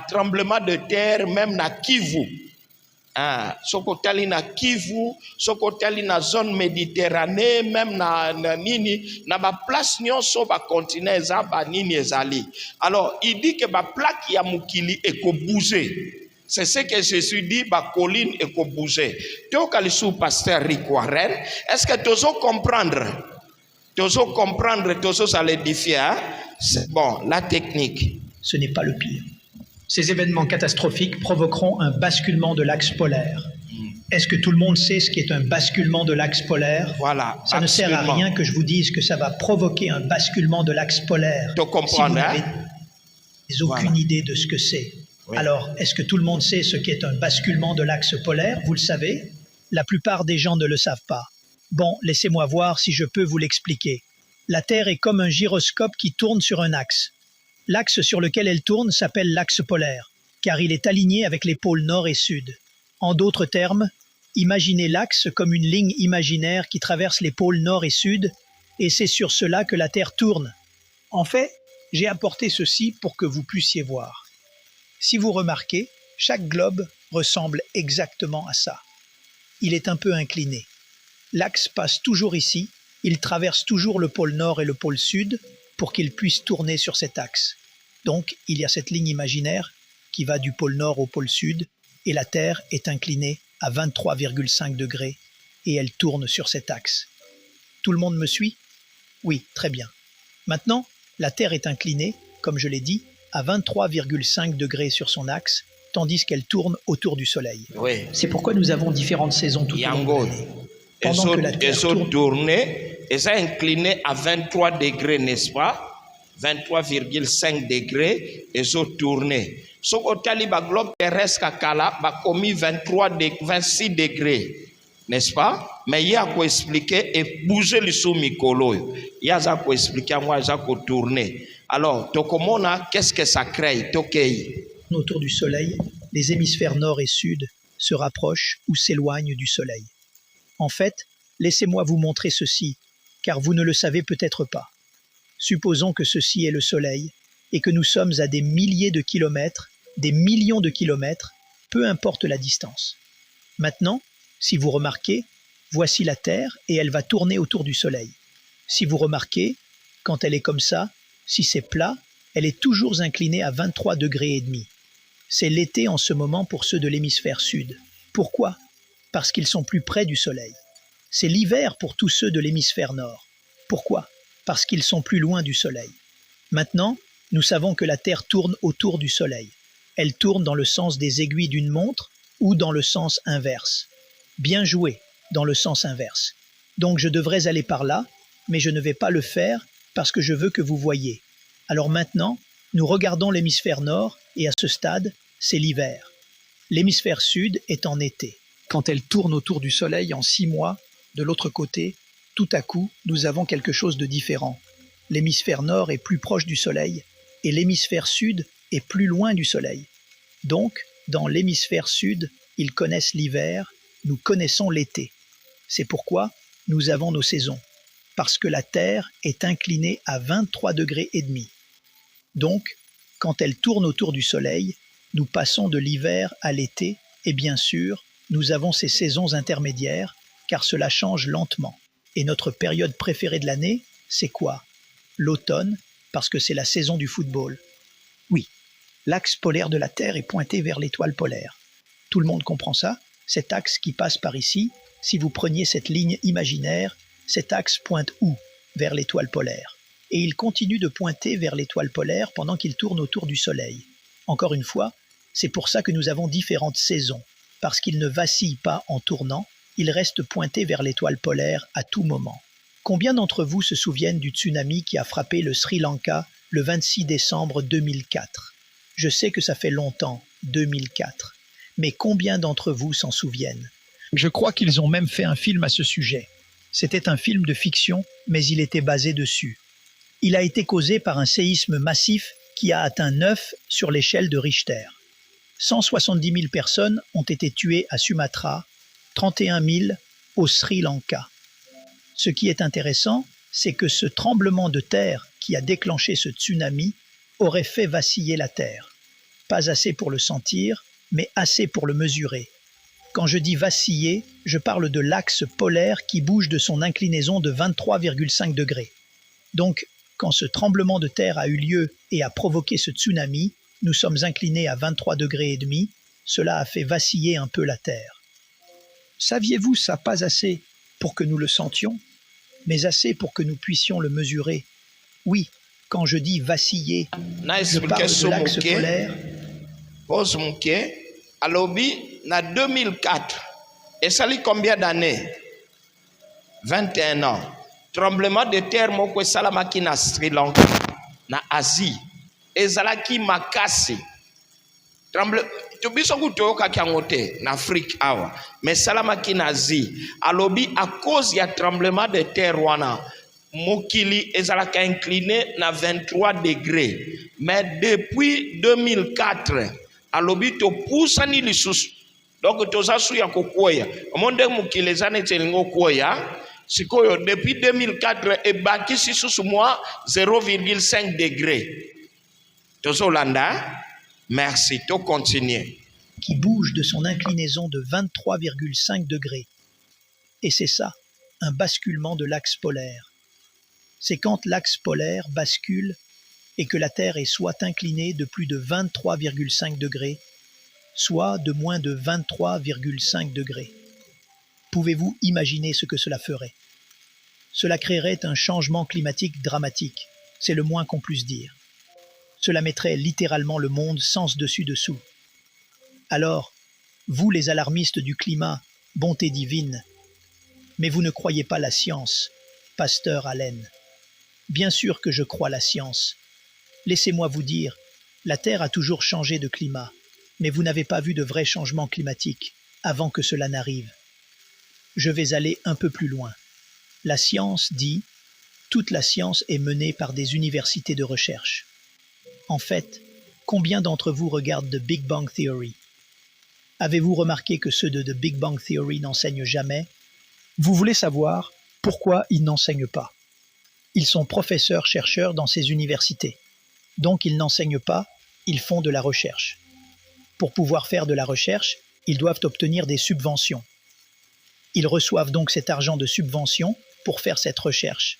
tremblement de terre même na Kivu. Soko tali na Kivu, soko tali na zone Méditerranée, même na nini, na ba place nyonso ba continent eza ba nini ezali. Alors, il dit que ba plaque ya mukili eko bouger. C'est ce que Jésus dit, ba colline eko bouger. Teo kalisou pasteur Rick Warren, est-ce que tozo comprendre? Tozo comprendre, tozo ça l'édifier, hein? Bon, la technique. Ce n'est pas le pire. Ces événements catastrophiques provoqueront un basculement de l'axe polaire. Est-ce que tout le monde sait ce qu'est un basculement de l'axe polaire? Voilà. Ça ne sert à rien que je vous dise que ça va provoquer un basculement de l'axe polaire. Tu comprends, si vous n'avez aucune idée de ce que c'est. Oui. Alors, est-ce que tout le monde sait ce qu'est un basculement de l'axe polaire? Vous le savez? La plupart des gens ne le savent pas. Bon, laissez-moi voir si je peux vous l'expliquer. La Terre est comme un gyroscope qui tourne sur un axe. L'axe sur lequel elle tourne s'appelle l'axe polaire, car il est aligné avec les pôles nord et sud. En d'autres termes, imaginez l'axe comme une ligne imaginaire qui traverse les pôles nord et sud, et c'est sur cela que la Terre tourne. En fait, j'ai apporté ceci pour que vous puissiez voir. Si vous remarquez, chaque globe ressemble exactement à ça. Il est un peu incliné. L'axe passe toujours ici, il traverse toujours le pôle nord et le pôle sud pour qu'il puisse tourner sur cet axe. Donc, il y a cette ligne imaginaire qui va du pôle nord au pôle sud et la Terre est inclinée à 23,5 degrés et elle tourne sur cet axe. Tout le monde me suit? Oui, très bien. Maintenant, la Terre est inclinée, comme je l'ai dit, à 23,5 degrés sur son axe, tandis qu'elle tourne autour du Soleil. Oui. C'est pourquoi nous avons différentes saisons tout au long de l'année. Pendant que la Terre tourne, et ça incliné à 23 degrés, n'est-ce pas? 23,5 degrés, et ça tourné. Ce que le globe terrestre a commis 26 degrés, n'est-ce pas? Mais il y a quoi expliquer et bouger le sous-micolo. Il y a ça quoi expliquer à moi, ça quoi tourner. Alors, qu'est-ce que ça crée? Autour du Soleil, les hémisphères nord et sud se rapprochent ou s'éloignent du Soleil. En fait, laissez-moi vous montrer ceci, car vous ne le savez peut-être pas. Supposons que ceci est le Soleil et que nous sommes à des milliers de kilomètres, des millions de kilomètres, peu importe la distance. Maintenant, si vous remarquez, voici la Terre et elle va tourner autour du Soleil. Si vous remarquez, quand elle est comme ça, si c'est plat, elle est toujours inclinée à 23 degrés et demi. C'est l'été en ce moment pour ceux de l'hémisphère sud. Pourquoi? Parce qu'ils sont plus près du Soleil. C'est l'hiver pour tous ceux de l'hémisphère nord. Pourquoi? Parce qu'ils sont plus loin du Soleil. Maintenant, nous savons que la Terre tourne autour du Soleil. Elle tourne dans le sens des aiguilles d'une montre ou dans le sens inverse. Bien joué, dans le sens inverse. Donc je devrais aller par là, mais je ne vais pas le faire parce que je veux que vous voyiez. Alors maintenant, nous regardons l'hémisphère nord et à ce stade, c'est l'hiver. L'hémisphère sud est en été. Quand elle tourne autour du Soleil en 6 mois, de l'autre côté, tout à coup, nous avons quelque chose de différent. L'hémisphère nord est plus proche du Soleil et l'hémisphère sud est plus loin du Soleil. Donc, dans l'hémisphère sud, ils connaissent l'hiver, nous connaissons l'été. C'est pourquoi nous avons nos saisons, parce que la Terre est inclinée à 23 degrés et demi. Donc, quand elle tourne autour du Soleil, nous passons de l'hiver à l'été et bien sûr, nous avons ces saisons intermédiaires car cela change lentement. Et notre période préférée de l'année, c'est quoi? L'automne, parce que c'est la saison du football. Oui, l'axe polaire de la Terre est pointé vers l'étoile polaire. Tout le monde comprend ça? Cet axe qui passe par ici, si vous preniez cette ligne imaginaire, cet axe pointe où? Vers l'étoile polaire. Et il continue de pointer vers l'étoile polaire pendant qu'il tourne autour du Soleil. Encore une fois, c'est pour ça que nous avons différentes saisons, parce qu'il ne vacille pas en tournant, il reste pointé vers l'étoile polaire à tout moment. Combien d'entre vous se souviennent du tsunami qui a frappé le Sri Lanka le 26 décembre 2004? Je sais que ça fait longtemps, 2004. Mais combien d'entre vous s'en souviennent? Je crois qu'ils ont même fait un film à ce sujet. C'était un film de fiction, mais il était basé dessus. Il a été causé par un séisme massif qui a atteint 9 sur l'échelle de Richter. 170 000 personnes ont été tuées à Sumatra, 31 000 au Sri Lanka. Ce qui est intéressant, c'est que ce tremblement de terre qui a déclenché ce tsunami aurait fait vaciller la Terre. pas assez pour le sentir, mais assez pour le mesurer. Quand je dis vaciller, je parle de l'axe polaire qui bouge de son inclinaison de 23,5 degrés. Donc, quand ce tremblement de terre a eu lieu et a provoqué ce tsunami, nous sommes inclinés à 23 degrés et demi, cela a fait vaciller un peu la terre. Saviez-vous ça pas assez pour que nous le sentions, mais assez pour que nous puissions le mesurer? Oui, quand je dis vaciller, je parle de l'axe polaire. Pose moke. Alobi, na 2004. Et ça lit combien d'années? 21 ans. Tremblement de terre moko salamaki na Sri Lanka, na Asie. Ezalaki makasi. Tubiso kutoka kiangote na Afrique awa. Mais salamaki na Asie. Alobi à cause ya tremblement de terre wana. Mokili ezalaka incliné na 23 degrés. Mais depuis 2004, alobi to pusani lisusu. Donc toza su ya kokoya. Monde mokili ezane telingo koya. Sikoyo depuis 2004 et baki sisusu moi 0,5 degrés. Tozo landa. Merci, to continuer. Qui bouge de son inclinaison de 23,5 degrés. Et c'est ça, un basculement de l'axe polaire. C'est quand l'axe polaire bascule et que la Terre est soit inclinée de plus de 23,5 degrés, soit de moins de 23,5 degrés. Pouvez-vous imaginer ce que cela ferait? Cela créerait un changement climatique dramatique, c'est le moins qu'on puisse dire. Cela mettrait littéralement le monde sens dessus dessous. Alors, vous les alarmistes du climat, bonté divine, mais vous ne croyez pas la science, pasteur Allen. Bien sûr que je crois la science. Laissez-moi vous dire, la Terre a toujours changé de climat, mais vous n'avez pas vu de vrai changement climatique avant que cela n'arrive. Je vais aller un peu plus loin. La science dit, toute la science est menée par des universités de recherche. En fait, combien d'entre vous regardent The Big Bang Theory? Avez-vous remarqué que ceux de The Big Bang Theory n'enseignent jamais? Vous voulez savoir pourquoi ils n'enseignent pas? Ils sont professeurs-chercheurs dans ces universités. Donc ils n'enseignent pas, ils font de la recherche. Pour pouvoir faire de la recherche, ils doivent obtenir des subventions. Ils reçoivent donc cet argent de subvention pour faire cette recherche.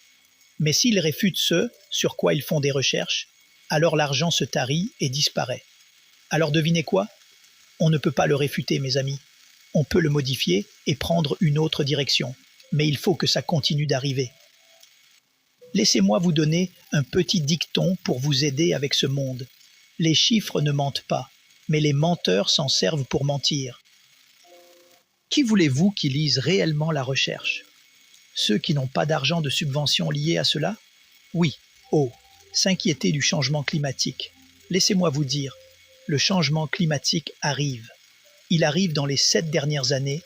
Mais s'ils réfutent ce sur quoi ils font des recherches, alors l'argent se tarit et disparaît. Alors devinez quoi? On ne peut pas le réfuter, mes amis. On peut le modifier et prendre une autre direction. Mais il faut que ça continue d'arriver. Laissez-moi vous donner un petit dicton pour vous aider avec ce monde. Les chiffres ne mentent pas, mais les menteurs s'en servent pour mentir. Qui voulez-vous qui lise réellement la recherche? Ceux qui n'ont pas d'argent de subvention lié à cela? Oui, s'inquiéter du changement climatique. Laissez-moi vous dire, le changement climatique arrive. Il arrive dans les 7 dernières années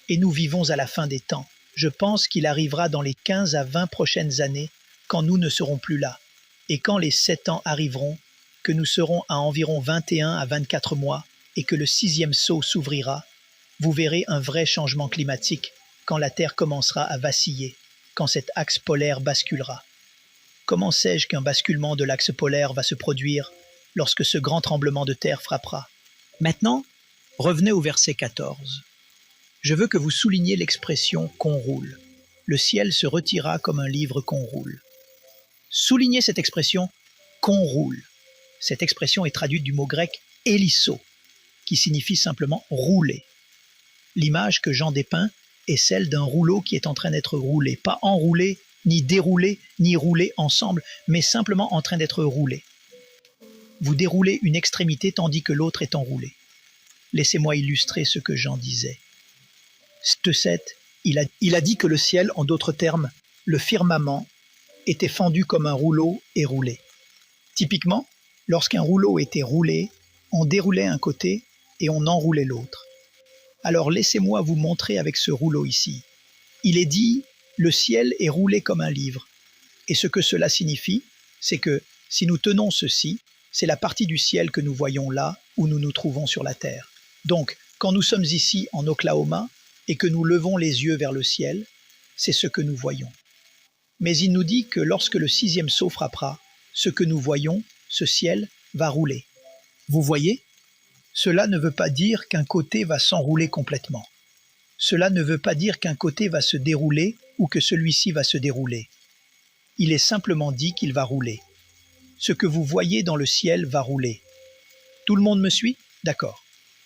et nous vivons à la fin des temps. Je pense qu'il arrivera dans les 15 à 20 prochaines années quand nous ne serons plus là. Et quand les 7 ans arriveront, que nous serons à environ 21 à 24 mois et que le 6e saut s'ouvrira, vous verrez un vrai changement climatique quand la Terre commencera à vaciller, quand cet axe polaire basculera. Comment sais-je qu'un basculement de l'axe polaire va se produire lorsque ce grand tremblement de terre frappera? Maintenant, revenez au verset 14. Je veux que vous souligniez l'expression « qu'on roule ». Le ciel se retira comme un livre qu'on roule. Soulignez cette expression « qu'on roule ». Cette expression est traduite du mot grec « hélisso », qui signifie simplement « rouler ». L'image que Jean dépeint est celle d'un rouleau qui est en train d'être roulé, pas enroulé, ni déroulé, ni roulé ensemble, mais simplement en train d'être roulé. Vous déroulez une extrémité tandis que l'autre est enroulée. Laissez-moi illustrer ce que Jean disait. Stöset, il a dit que le ciel, en d'autres termes, le firmament, était fendu comme un rouleau et roulé. Typiquement, lorsqu'un rouleau était roulé, on déroulait un côté et on enroulait l'autre. Alors laissez-moi vous montrer avec ce rouleau ici. Il est dit « le ciel est roulé comme un livre ». Et ce que cela signifie, c'est que si nous tenons ceci, c'est la partie du ciel que nous voyons là où nous nous trouvons sur la terre. Donc, quand nous sommes ici en Oklahoma et que nous levons les yeux vers le ciel, c'est ce que nous voyons. Mais il nous dit que lorsque le 6e saut frappera, ce que nous voyons, ce ciel, va rouler. Vous voyez, Cela ne veut pas dire qu'un côté va s'enrouler complètement. Cela ne veut pas dire qu'un côté va se dérouler ou que celui-ci va se dérouler. Il est simplement dit qu'il va rouler. Ce que vous voyez dans le ciel va rouler. Tout le monde me suit? D'accord.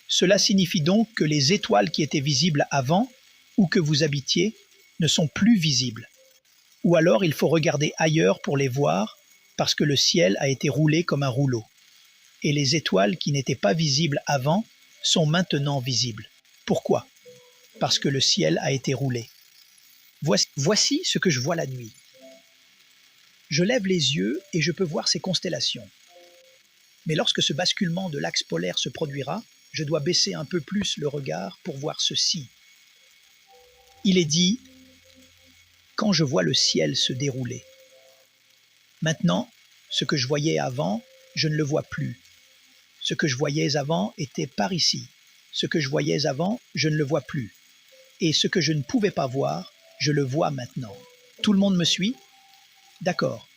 Cela signifie donc que les étoiles qui étaient visibles avant, où que vous habitiez, ne sont plus visibles. Ou alors il faut regarder ailleurs pour les voir, parce que le ciel a été roulé comme un rouleau. Et les étoiles qui n'étaient pas visibles avant sont maintenant visibles. Pourquoi? Parce que le ciel a été roulé. Voici ce que je vois la nuit. Je lève les yeux et je peux voir ces constellations. Mais lorsque ce basculement de l'axe polaire se produira, je dois baisser un peu plus le regard pour voir ceci. Il est dit « quand je vois le ciel se dérouler ». Maintenant, ce que je voyais avant, je ne le vois plus. Ce que je voyais avant était par ici. Ce que je voyais avant, je ne le vois plus. Et ce que je ne pouvais pas voir, je le vois maintenant. Tout le monde me suit? D'accord.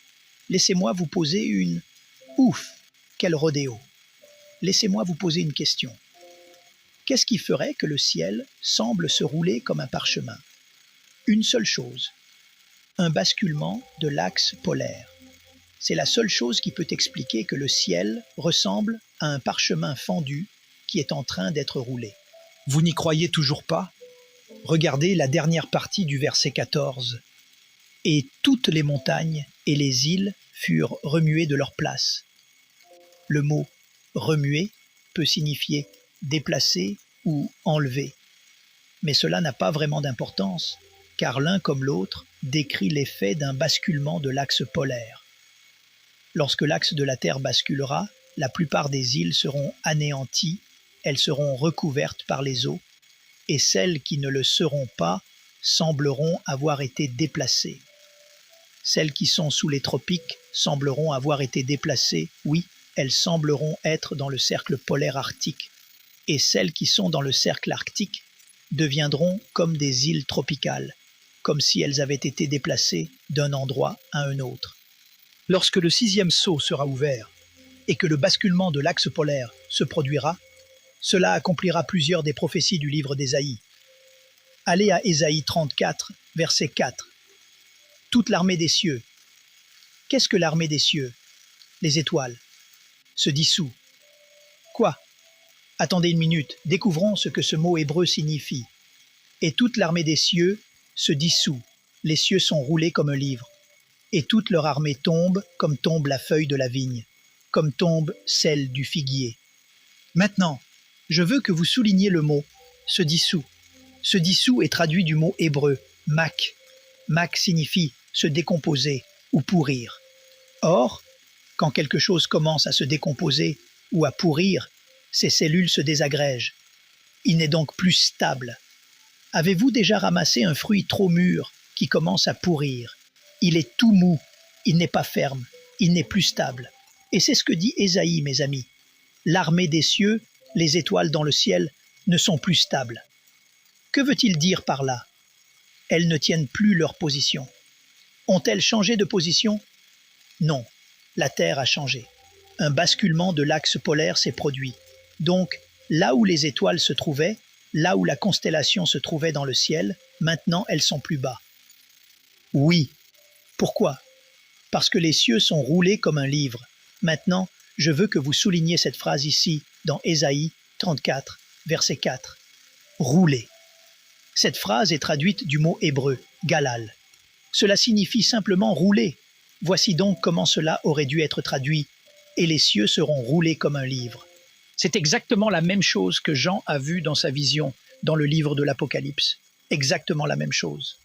Laissez-moi vous poser une... Ouf! Quel rodéo! Laissez-moi vous poser une question. Qu'est-ce qui ferait que le ciel semble se rouler comme un parchemin? Une seule chose. Un basculement de l'axe polaire. C'est la seule chose qui peut expliquer que le ciel ressemble à un parchemin fendu qui est en train d'être roulé. Vous n'y croyez toujours pas? Regardez la dernière partie du verset 14. « Et toutes les montagnes et les îles furent remuées de leur place. » Le mot « remuer » peut signifier « déplacer » ou « enlever ». Mais cela n'a pas vraiment d'importance, car l'un comme l'autre décrit l'effet d'un basculement de l'axe polaire. Lorsque l'axe de la Terre basculera, la plupart des îles seront anéanties, elles seront recouvertes par les eaux, et celles qui ne le seront pas sembleront avoir été déplacées. Celles qui sont sous les tropiques sembleront avoir été déplacées, oui, elles sembleront être dans le cercle polaire arctique, et celles qui sont dans le cercle arctique deviendront comme des îles tropicales, comme si elles avaient été déplacées d'un endroit à un autre. Lorsque le 6e sceau sera ouvert et que le basculement de l'axe polaire se produira, cela accomplira plusieurs des prophéties du livre d'Ésaïe. Allez à Ésaïe 34, verset 4. Toute l'armée des cieux. Qu'est-ce que l'armée des cieux? Les étoiles. Se dissout. Quoi? Attendez une minute, découvrons ce que ce mot hébreu signifie. Et toute l'armée des cieux se dissout. Les cieux sont roulés comme un livre. Et toute leur armée tombe comme tombe la feuille de la vigne, comme tombe celle du figuier. Maintenant, je veux que vous souligniez le mot « se dissout ». Se dissout est traduit du mot hébreu « mak ». Mak signifie se décomposer ou pourrir. Or, quand quelque chose commence à se décomposer ou à pourrir, ses cellules se désagrègent. Il n'est donc plus stable. Avez-vous déjà ramassé un fruit trop mûr qui commence à pourrir? Il est tout mou, il n'est pas ferme, il n'est plus stable. Et c'est ce que dit Ésaïe, mes amis. L'armée des cieux, les étoiles dans le ciel, ne sont plus stables. Que veut-il dire par là? Elles ne tiennent plus leur position. Ont-elles changé de position? Non, la Terre a changé. Un basculement de l'axe polaire s'est produit. Donc, là où les étoiles se trouvaient, là où la constellation se trouvait dans le ciel, maintenant elles sont plus bas. Oui. Pourquoi? Parce que les cieux sont roulés comme un livre. Maintenant, je veux que vous souligniez cette phrase ici, dans Ésaïe 34, verset 4. Rouler. Cette phrase est traduite du mot hébreu, galal. Cela signifie simplement rouler. Voici donc comment cela aurait dû être traduit. Et les cieux seront roulés comme un livre. C'est exactement la même chose que Jean a vu dans sa vision, dans le livre de l'Apocalypse. Exactement la même chose.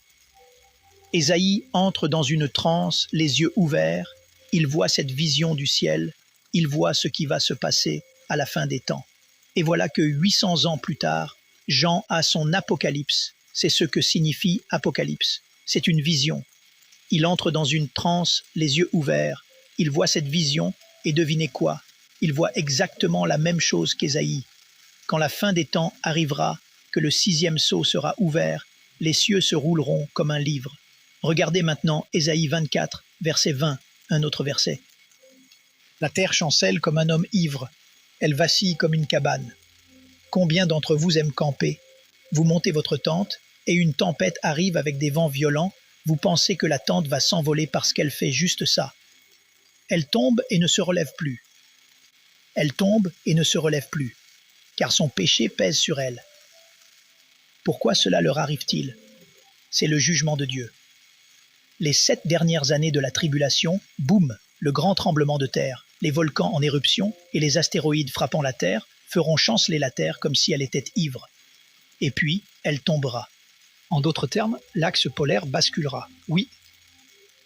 Ésaïe entre dans une transe, les yeux ouverts, il voit cette vision du ciel, il voit ce qui va se passer à la fin des temps. Et voilà que 800 ans plus tard, Jean a son apocalypse, c'est ce que signifie apocalypse, c'est une vision. Il entre dans une transe, les yeux ouverts, il voit cette vision et devinez quoi? Il voit exactement la même chose qu'Ésaïe. Quand la fin des temps arrivera, que le 6e sceau sera ouvert, les cieux se rouleront comme un livre. Regardez maintenant Ésaïe 24, verset 20, un autre verset. La terre chancelle comme un homme ivre. Elle vacille comme une cabane. Combien d'entre vous aiment camper? Vous montez votre tente et une tempête arrive avec des vents violents. Vous pensez que la tente va s'envoler parce qu'elle fait juste ça. Elle tombe et ne se relève plus. Elle tombe et ne se relève plus, car son péché pèse sur elle. Pourquoi cela leur arrive-t-il? C'est le jugement de Dieu. Les 7 dernières années de la tribulation, boum, le grand tremblement de terre, les volcans en éruption et les astéroïdes frappant la Terre feront chanceler la Terre comme si elle était ivre. Et puis, elle tombera. En d'autres termes, l'axe polaire basculera. Oui,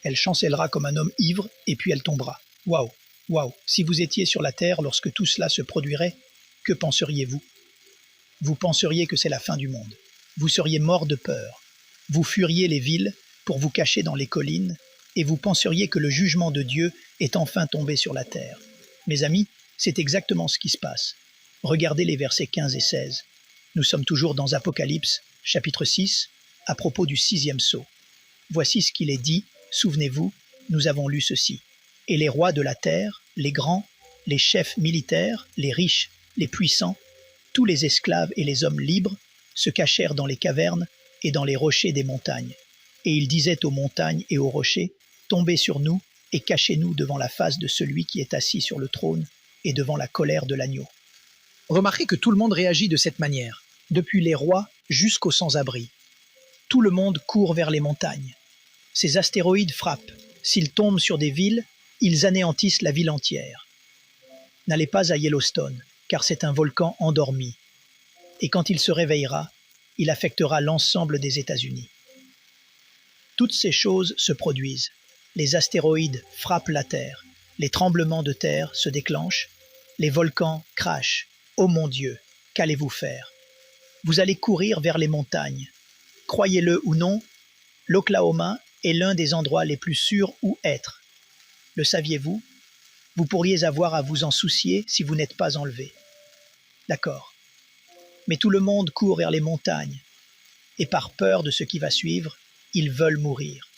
elle chancellera comme un homme ivre et puis elle tombera. Waouh, waouh, si vous étiez sur la Terre lorsque tout cela se produirait, que penseriez-vous? Vous penseriez que c'est la fin du monde. Vous seriez mort de peur. Vous fuiriez les villes pour vous cacher dans les collines et vous penseriez que le jugement de Dieu est enfin tombé sur la terre. Mes amis, c'est exactement ce qui se passe. Regardez les versets 15 et 16. Nous sommes toujours dans Apocalypse, chapitre 6, à propos du 6e sceau. Voici ce qu'il est dit, souvenez-vous, nous avons lu ceci. Et les rois de la terre, les grands, les chefs militaires, les riches, les puissants, tous les esclaves et les hommes libres se cachèrent dans les cavernes et dans les rochers des montagnes. Et ils disaient aux montagnes et aux rochers, tombez sur nous et cachez-nous devant la face de celui qui est assis sur le trône et devant la colère de l'agneau. Remarquez que tout le monde réagit de cette manière, depuis les rois jusqu'aux sans-abri. Tout le monde court vers les montagnes. Ces astéroïdes frappent. S'ils tombent sur des villes, ils anéantissent la ville entière. N'allez pas à Yellowstone, car c'est un volcan endormi. Et quand il se réveillera, il affectera l'ensemble des États-Unis. Toutes ces choses se produisent. Les astéroïdes frappent la Terre, les tremblements de terre se déclenchent, les volcans crachent. Oh mon Dieu, qu'allez-vous faire? Vous allez courir vers les montagnes. Croyez-le ou non, l'Oklahoma est l'un des endroits les plus sûrs où être. Le saviez-vous? Vous pourriez avoir à vous en soucier si vous n'êtes pas enlevé. D'accord. Mais tout le monde court vers les montagnes, et par peur de ce qui va suivre, ils veulent mourir.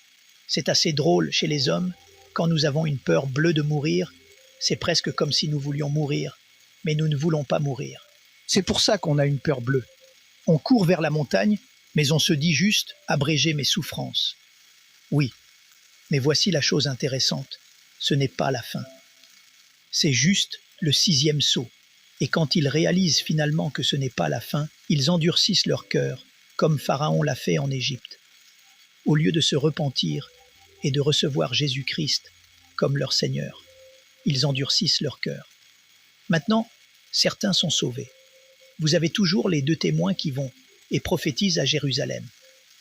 C'est assez drôle chez les hommes, quand nous avons une peur bleue de mourir, c'est presque comme si nous voulions mourir, mais nous ne voulons pas mourir. C'est pour ça qu'on a une peur bleue. On court vers la montagne, mais on se dit juste « abréger mes souffrances ». Oui, mais voici la chose intéressante, ce n'est pas la fin. C'est juste le 6e sceau. Et quand ils réalisent finalement que ce n'est pas la fin, ils endurcissent leur cœur, comme Pharaon l'a fait en Égypte. Au lieu de se repentir et de recevoir Jésus-Christ comme leur Seigneur, ils endurcissent leur cœur. Maintenant, certains sont sauvés. Vous avez toujours les 2 témoins qui vont et prophétisent à Jérusalem.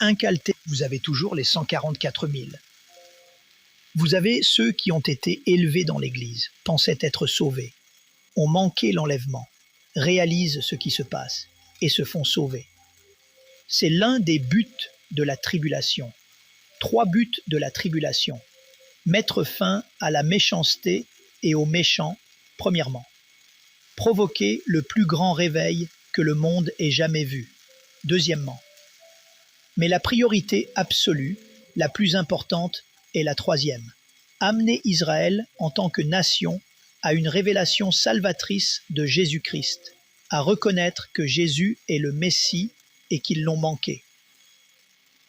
Incalté, vous avez toujours les 144 000. Vous avez ceux qui ont été élevés dans l'Église, pensaient être sauvés, ont manqué l'enlèvement, réalisent ce qui se passe et se font sauver. C'est l'un des buts de la tribulation. 3 buts de la tribulation. Mettre fin à la méchanceté et aux méchants, premièrement. Provoquer le plus grand réveil que le monde ait jamais vu, deuxièmement. Mais la priorité absolue, la plus importante, est la 3e. Amener Israël en tant que nation à une révélation salvatrice de Jésus-Christ, à reconnaître que Jésus est le Messie et qu'ils l'ont manqué.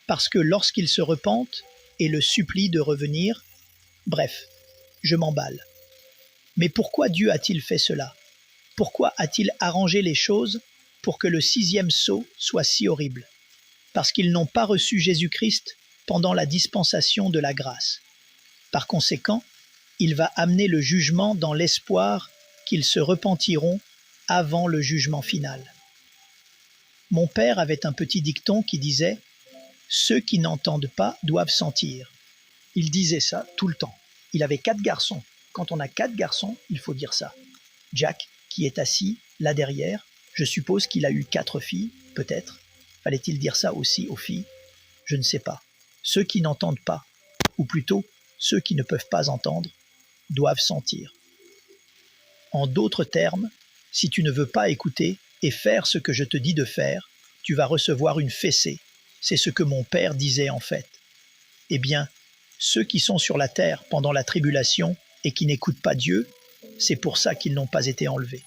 Parce que lorsqu'ils se repentent et le supplient de revenir, bref, je m'emballe. Mais pourquoi Dieu a-t-il fait cela? Pourquoi a-t-il arrangé les choses pour que le 6e sceau soit si horrible? Parce qu'ils n'ont pas reçu Jésus-Christ pendant la dispensation de la grâce. Par conséquent, il va amener le jugement dans l'espoir qu'ils se repentiront avant le jugement final. Mon père avait un petit dicton qui disait « Ceux qui n'entendent pas doivent sentir ». Il disait ça tout le temps. Il avait 4 garçons. Quand on a 4 garçons, il faut dire ça. Jack, qui est assis là derrière, je suppose qu'il a eu 4 filles, peut-être. Fallait-il dire ça aussi aux filles? Je ne sais pas. Ceux qui n'entendent pas, ou plutôt ceux qui ne peuvent pas entendre, doivent sentir. En d'autres termes, si tu ne veux pas écouter et faire ce que je te dis de faire, tu vas recevoir une fessée. C'est ce que mon père disait en fait. Eh bien, ceux qui sont sur la terre pendant la tribulation et qui n'écoutent pas Dieu, c'est pour ça qu'ils n'ont pas été enlevés.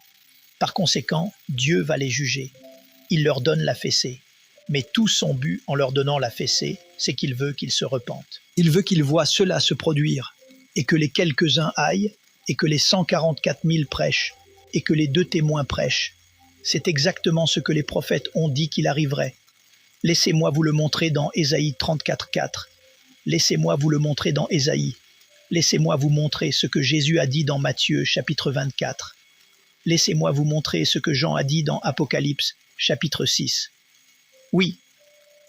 Par conséquent, Dieu va les juger. Il leur donne la fessée. Mais tout son but en leur donnant la fessée, c'est qu'il veut qu'ils se repentent. Il veut qu'ils voient cela se produire, et que les quelques-uns aillent, et que les 144 000 prêchent, et que les 2 témoins prêchent. C'est exactement ce que les prophètes ont dit qu'il arriverait. Laissez-moi vous le montrer dans Ésaïe 34,4. Laissez-moi vous le montrer dans Ésaïe. Laissez-moi vous montrer ce que Jésus a dit dans Matthieu chapitre 24. Laissez-moi vous montrer ce que Jean a dit dans Apocalypse chapitre 6. Oui,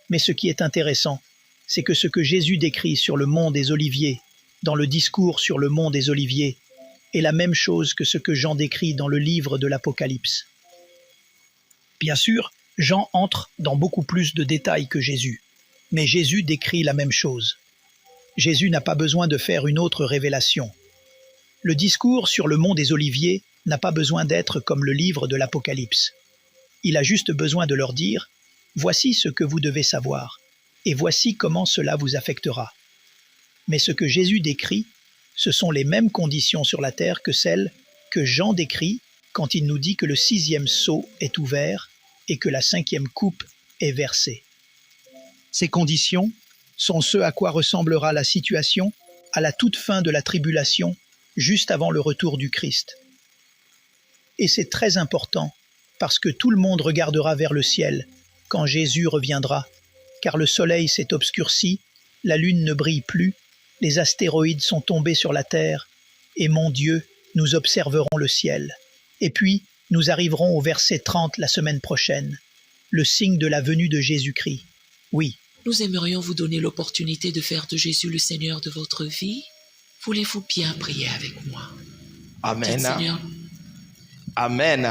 mais ce qui est intéressant, c'est que ce que Jésus décrit sur le mont des Oliviers, dans le discours sur le mont des Oliviers, est la même chose que ce que Jean décrit dans le livre de l'Apocalypse. Bien sûr, Jean entre dans beaucoup plus de détails que Jésus, mais Jésus décrit la même chose. Jésus n'a pas besoin de faire une autre révélation. Le discours sur le mont des Oliviers n'a pas besoin d'être comme le livre de l'Apocalypse. Il a juste besoin de leur dire « Voici ce que vous devez savoir, et voici comment cela vous affectera. » Mais ce que Jésus décrit, ce sont les mêmes conditions sur la terre que celles que Jean décrit quand il nous dit que le 6e sceau est ouvert et que la 5e coupe est versée. Ces conditions sont ce à quoi ressemblera la situation à la toute fin de la tribulation, juste avant le retour du Christ. Et c'est très important, parce que tout le monde regardera vers le ciel quand Jésus reviendra, car le soleil s'est obscurci, la lune ne brille plus, les astéroïdes sont tombés sur la terre, et mon Dieu, nous observerons le ciel. Et puis, nous arriverons au verset 30 la semaine prochaine, le signe de la venue de Jésus-Christ. Oui. Nous aimerions vous donner l'opportunité de faire de Jésus le Seigneur de votre vie. Voulez-vous bien prier avec moi? Amen. Dites, Seigneur. Amen.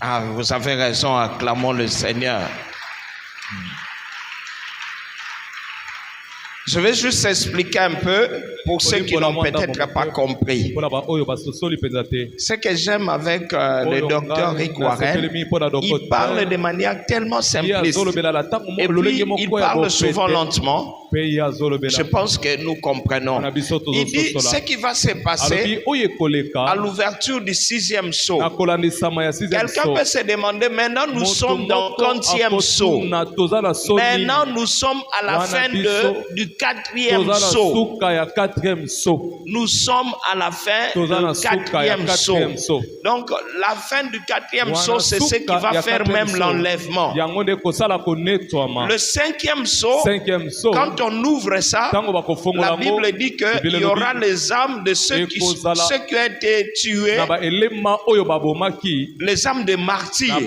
Ah, vous avez raison, acclamons le Seigneur. Je vais juste expliquer un peu pour ceux qui n'ont peut-être pas compris. Ce que j'aime avec le docteur Rick Warren, il parle de manière tellement simpliste. Et puis, il parle souvent lentement. Je pense que nous comprenons. Il dit ce qui va se passer à l'ouverture du 6e sceau. Quelqu'un peut se demander, maintenant nous sommes dans le 40e sceau. Maintenant nous sommes à la fin du 4e sceau. Nous sommes à la fin du 4e sceau. Donc la fin du 4e sceau, c'est ce qui va faire même l'enlèvement. Le 5e sceau, quand on ouvre ça, la Bible dit qu'il y aura les âmes de ceux qui ont été tués, les âmes de martyrs,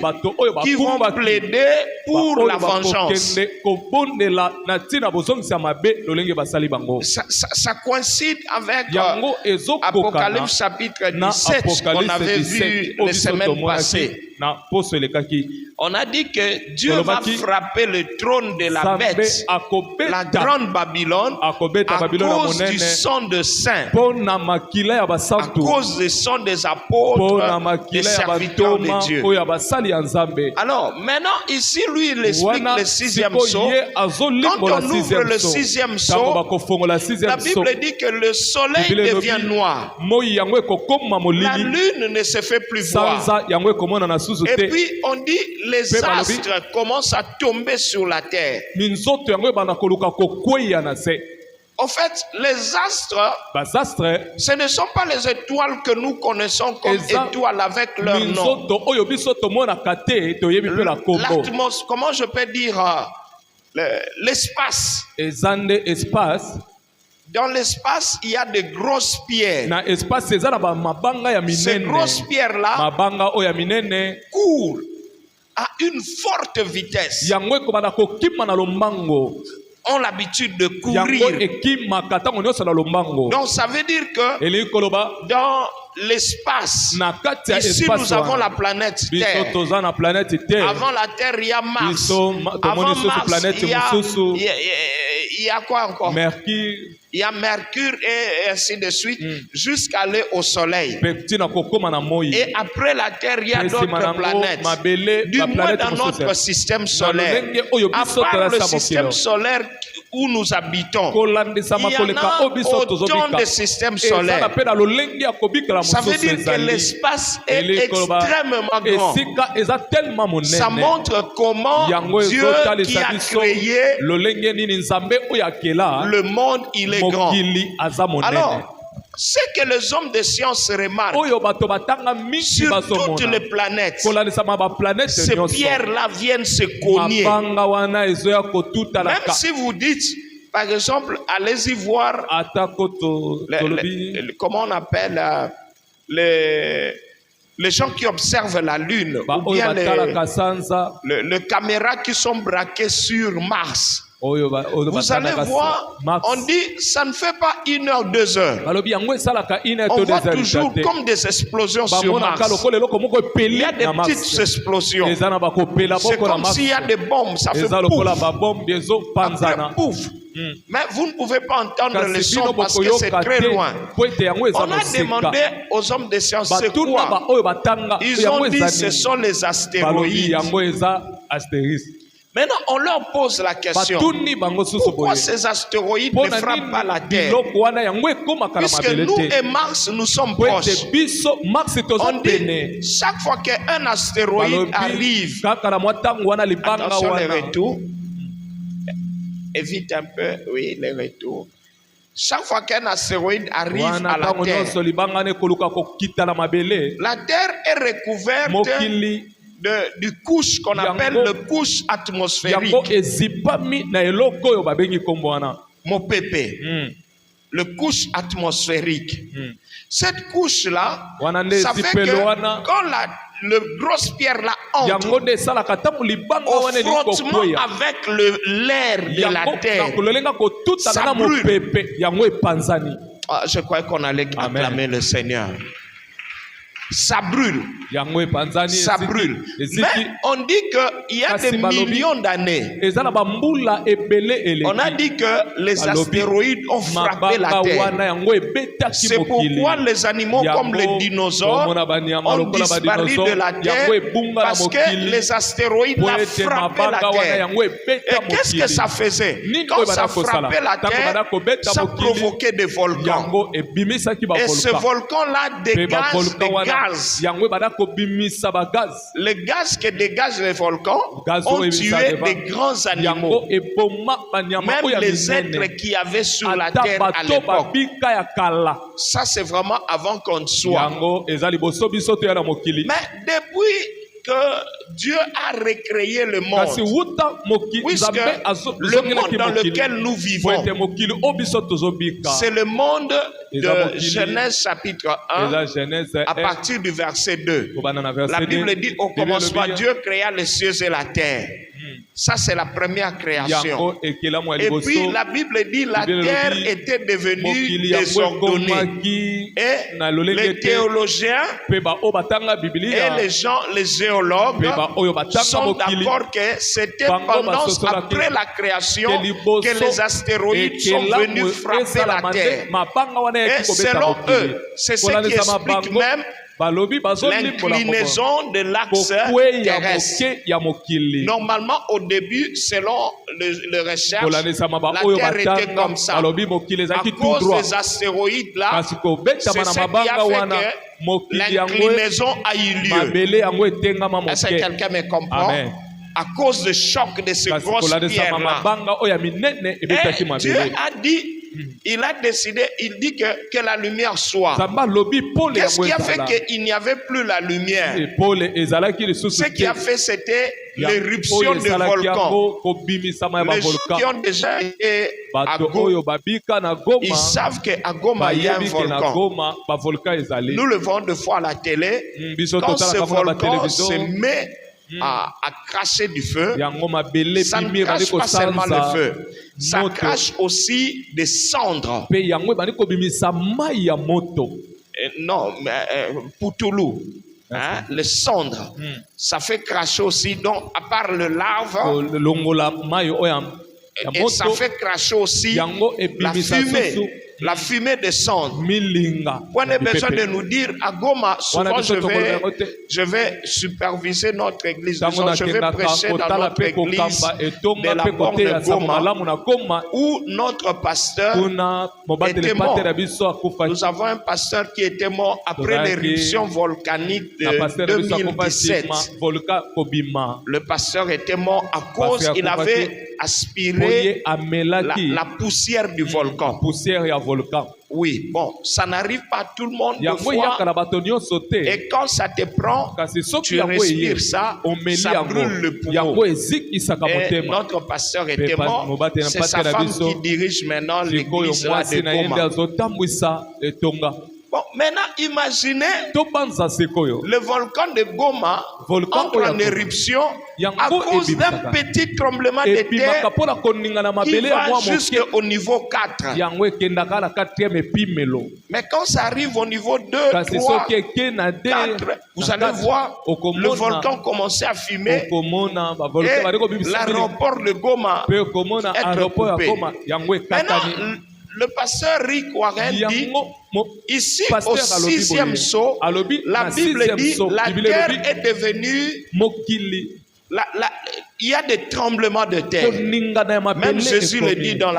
qui vont plaider pour la vengeance. Ça coïncide avec Apocalypse chapitre 17 qu'on avait vu les semaines passées. On a dit que Dieu va frapper le trône de la bête, la grande Babylone, à cause du sang de saints, à cause du sang des apôtres, des serviteurs de Dieu. Alors, maintenant, ici, lui, il explique le 6e sceau. Quand on ouvre le 6e sceau, la Bible dit que le soleil devient noir. La lune ne se fait plus voir. Et puis, on dit les astres commencent à tomber sur la terre. En fait, les astres, ce ne sont pas les étoiles que nous connaissons comme étoiles avec leur nom. L'atmosphère, comment je peux dire l'espace. Dans l'espace, il y a de grosses pierres. Ces grosses pierres-là courent à une forte vitesse. Ont l'habitude de courir. Donc ça veut dire que dans l'espace, ici nous avons la planète Terre. Avant la Terre, il y a Mars. Avant Mars, il y a quoi encore? Mercure. Il y a Mercure et ainsi de suite, jusqu'à aller au Soleil. Et après la Terre, il y a d'autres planètes. Du moins dans notre système solaire. À part le système solaire où nous habitons, kolandisa il y en makoleka a o biso autant tozobika de systèmes ezala solaires. mpe na lolenge ya kobikela Ça veut mosusu dire que ezali l'espace est Elekoloba, extrêmement grand. esika eza tellement Ça monene montre comment yango Dieu qui ezotalisa a biso créé lolenge nini nzambe oyo akela le monde, il est grand. mokili aza monene Alors, ce que les hommes de science remarquent oyo bato batanga mingi sur toutes bazomona les planètes, kolanisama baplanete ces nyonso pierres-là viennent se cogner. mabanga wana ezoya Même kotutalaka si vous dites, par exemple, allez-y voir, atako tolobi comment on appelle les gens qui observent la Lune, ou oyo bien batalaka sanza les caméras qui sont braquées sur Mars. oyo Vous allez voir, on dit, ça ne fait pas 1 heure, 2 heures. balobi yango esalaka ine On to voit des toujours comme des explosions sur bamonaka Mars. lokola eloko moko Il epeli y a des na petites Mars explosions. eza na bakopela C'est bokola comme Mars s'il y a des bombes, ça fait eza lokola pouf, babombe ezopanzana après pouf. Mais vous ne pouvez pas entendre le kasi son bino parce que c'est bokoyoka très te loin. po ete yango eza On a mosika demandé aux hommes de science c'est batuna quoi. baoyo batanga Ils yango ont dit eza ce nini sont les balobi astéroïdes. yango eza astérisque Maintenant, on leur pose la question. batuni bango susu Pourquoi boye ces astéroïdes ne mpona frappent pas la nini Terre? biloko wana yango ekomaka na Puisque mabele nous te et Mars, nous sommes po proches. ete biso max toza On dit, pene chaque fois qu'un astéroïde balobi arrive, kaka na mwa ntango wana libanga attention les wana retours, évite un peu, oui, les retours. Chaque fois qu'un astéroïde arrive wana à la ntango Terre, nyonso libanga wana ekoluka kokita na mabele la Terre est recouverte mokili du couche qu'on appelle le couche atmosphérique, yango ezipami na eloko oyo babengi nkombo wana Mopepe, le couche atmosphérique. Cette couche-là, wana nde ça fait ezipelo que wana quand le grosse pierre là entre yango nde esalaka ntango libanga au wana elingi frottement kokwea avec l'air de la yango Terre, na kolelenga kotutana ça na brûle. mopepe yango epanzani Ah, je crois qu'on allait Amen. acclamer le Seigneur. Ça brûle, yango epanzani ça brûle. Mais on dit qu'il y a Kasi des balobi, millions d'années. eza na bambula ebele On a eleki dit que les Balobi, astéroïdes ont frappé la mabanga Terre. wana yango ebetaki C'est mokili pourquoi les animaux comme les dinosaures komona banyama ont lokola disparu badinosaure de la yango Terre ebunga na parce que mokili les astéroïdes po ont ete frappé la mabanga wana Terre. yango Et ebeta qu'est-ce que mokili ça faisait? Nini Quand oyo ça bada kosala? frappait la Tango bada Terre, kobeta ça mokili, provoquait des volcans. yango ebimisaki Et ce bavolka volcan-là pe dégage bavolka des wana gaz. yango ebada kobimisa bagaz Les gaz que dégagent les volcans Gaz ont oyo tué ebimisa des grands yango animaux. eboma banyama Même oyo ya les minene êtres qui avaient sur la ata terre à bato l'époque. babika ya kala Ça, c'est vraiment avant qu'on soit. yango eza liboso biso toya na mokili Mais depuis que Dieu a recréé le kasi monde, wuta puisque nzambe le monde azongelaki dans mokili lequel nous po vivons, ete mokili oyo biso tozobika c'est le monde Eza de mokili. Genèse chapitre eza 1, genèse à partir du verset 2. kobanda na La verset Bible 2. dit au Bible commencement, elobi, Dieu créa les cieux et la terre. Ça, c'est la première création. yango ekelamu ya Et liboso puis la Bible dit la Bible terre elobi, était devenue mokili yango désordonnée. ekomaki Et na lolenge les te théologiens mpe baoyo batanga et bibilia les gens, les géologues, mpe baoyo batanga sont mokili d'accord que c'était Bango pendant, basosolaki après la création, ke liboso que les astéroïdes sont venus frapper la terre. mabanga wana Et yaki kobeta selon mokili eux, c'est ce qui kolalisa explique mabango même balobi bazolimbola l'inclinaison de l'axe kokweya terrestre. moke ya mokili Normalement, au début, selon le recherche, kolanisama la baoyo terre était batanga comme ça. balobi mokili À ezalaki tout cause droit des astéroïdes là, kasi kobetama c'est na ce qui mabanga a wana fait mokili que yango l'inclinaison a eu lieu. mabele yango etengama Est-ce que moke quelqu'un me comprend? Amen. À cause du choc de ces kasi grosses kolanisama pierres là. mabanga oyo ya minene ebetaki Et Dieu mabele a dit, il a décidé, il dit que la lumière soit. nzambe alobi pole Qu'est-ce yango qui a fait ezala qu'il n'y avait plus la lumière? pole ezalaki lisusu Ce qui a te fait, c'était Ya- l'éruption oyo des esalaki volcans. yango kobimisama ya Les gens qui bavolka ont déjà été à bato Goma, oyo babika na ils goma savent qu'à Goma, il y a un bayebi ke na volcan. goma bavolka ezali Nous le voyons deux fois à la télé. biso Quand ce totalaka mpona volcan se batelevizio met à cracher du feu, yango mabele ça ne bimi ebandi crache pas seulement le kosanza feu, ça moto crache aussi des cendres. mpe yango ebandi kobimisa mai ya moto Non, mais poutoulou, hein, les cendres, ça fait cracher aussi. Donc, à part le lave, kolongola mai oyo ya et ça moto fait cracher aussi yango la ebimisa fumée. susu la fumée descend. milinga On a ya besoin de mipepe. nous dire, à Goma, Wana souvent biso tokolobela yango te. je vais superviser notre église. Ntango Disons, je vais nakendaka prêcher dans kotala notre mpe église kokamba de etonga la mpe borne koteya de sango Goma, malamu na Goma où notre pasteur, kuna mobateli était mort. pater ya biso akufaki nous avons un pasteur qui était mort après Tozalaki l'éruption volcanique na de paster na biso akufa 2017. nsima volka kobima Le pasteur était mort à cause Pasteur qu'il akufaki. avait po ye aspiré amelaki la poussière du volcan. poussière ya volcan Oui, bon, ça n'arrive pas à tout le monde de yango eyaka fois. na bato nyonso te Et quand ça te prend, kasi soki tu yango eye respires ça, omeli ça yango brûle le poumon. yango ezikisaka Et motema notre pasteur était Pe mort. mobate na C'est paster sa na femme biso. qui dirige maintenant sikoyo l'église là mwasi de na ye nde Goma. azotambwisa etonga Bon, maintenant, imaginez tobanza sikoyo le volcan de Goma Volcan entre en oyo ya éruption Yango à cause d'un ebimisaka. petit tremblement de ebimaka terre mpona koninga na qui mabele ya va mwa moke jusqu'au niveau 4. yango ekendaka na 4e epimelo Mais quand ça arrive au niveau 2, kasi 3, soki eke na 4, vous allez voir le volcan commencer à fumer okomona bavolka bari et kobimisa miliki. l'aéroport de Goma. mpe okomona être aéroport ya coupé. Goma yango ekatani Maintenant, le pasteur Rick Warren dit, yango ici pasteur au alobi 6e boye. saut, Alobi la na Bible 6e dit, saut, la Bible terre elobi, est devenue, mokili il y a des tremblements de terre. koningana ya mabele Même Jésus le ekomi. dit dans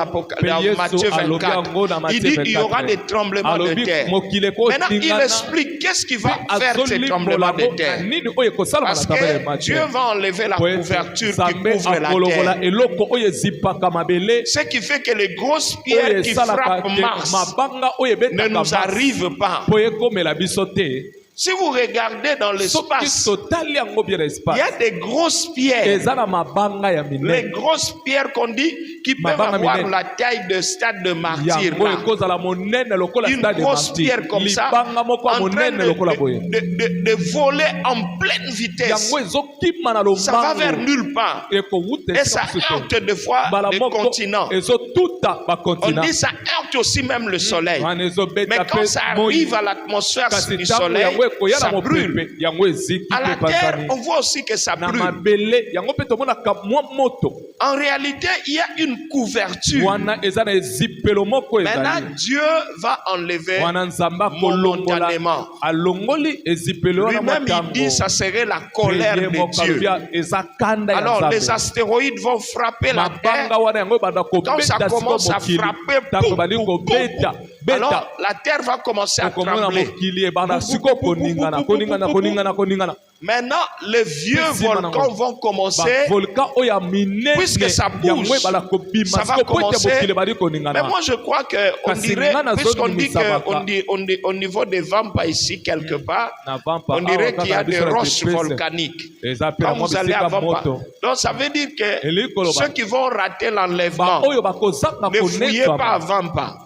Yesu Matthieu alobi 24. yango na Il Matthieu dit il y aura 24. des tremblements de Alobi terre. mokili Maintenant, il ekotingana explique qu'est-ce qui va mpe faire ces tremblements de terre. nini oyo ekosalama Parce na tabele ya que Matthieu. Dieu va enlever la Po ete couverture qui Nzambe couvre la akolokola terre. eloko oyo ezipaka mabele Ce qui fait que les grosses oyo pierres qui esalaka frappent te Mars mabanga oyo ne ebetaka nous Mars arrivent pas. po ekomela biso te Si vous regardez dans soki l'espace, totali yango bien il y espace a des grosses pierres. eza na mabanga ya Les minene grosses pierres qu'on dit qui peuvent Mabanga avoir minene. la taille de stade de martyr. yango Là. ekozala monene lokola Une stade de grosse martyr pierre comme ça, libanga moko ya en train monene lokola boye de voler en pleine vitesse. yango ezokima na Ça va vers lombango nulle part. ekowuta Et ça heurte des fois mbala les moko continents. ezotuta On bakontina dit ça heurte aussi même le soleil. wana Mais ezobeta quand ça moi arrive à l'atmosphère kasi du ntango soleil, yango ekoya ça na brûle. mopepe yango eziki À la mpe terre, pasani on voit aussi que ça na brûle. mabele yango mpe tomonaka mwa moto En réalité, il y a une couverture. wana eza na ezipelo moko Maintenant, ezali Dieu va enlever wana nzambe akolongola momentanément. alongoli ezipelo wana Lui-même, il motango dit ça serait la colère Ye de moko Dieu. alobia eza kanda ya Alors, les nzambe astéroïdes vont frapper la terre. mabanga wana yango ebanda Quand ça kobeta siko commence à mokili frapper, ntango poum, ebandi poum, kobeta poum, beta alors la terre va commencer à okomona trembler. mokili ebanda siko koningana koningana koningana koningana Maintenant, les vieux Nsima volcans nango. vont commencer. bavolkan oyo ya minene Puisque ça bouge, yango ebala ça kobima va siko po ete commencer. mokili ebali Mais koningana moi, je crois qu'on Kasi dirait, nga puisqu'on nazoni dit misabaka. qu'on dit au niveau des Vampas ici, quelque part, na vampa on dirait awa qu'il y a kaka des biso na roches Kipese. volcaniques. eza mpe na Quand mwa vous allez à bisika Vampa. moto Donc, ça veut dire que Eli koloba. ceux qui vont rater l'enlèvement, baoyo bakozanga ne fouillez pas à konekama Vampa.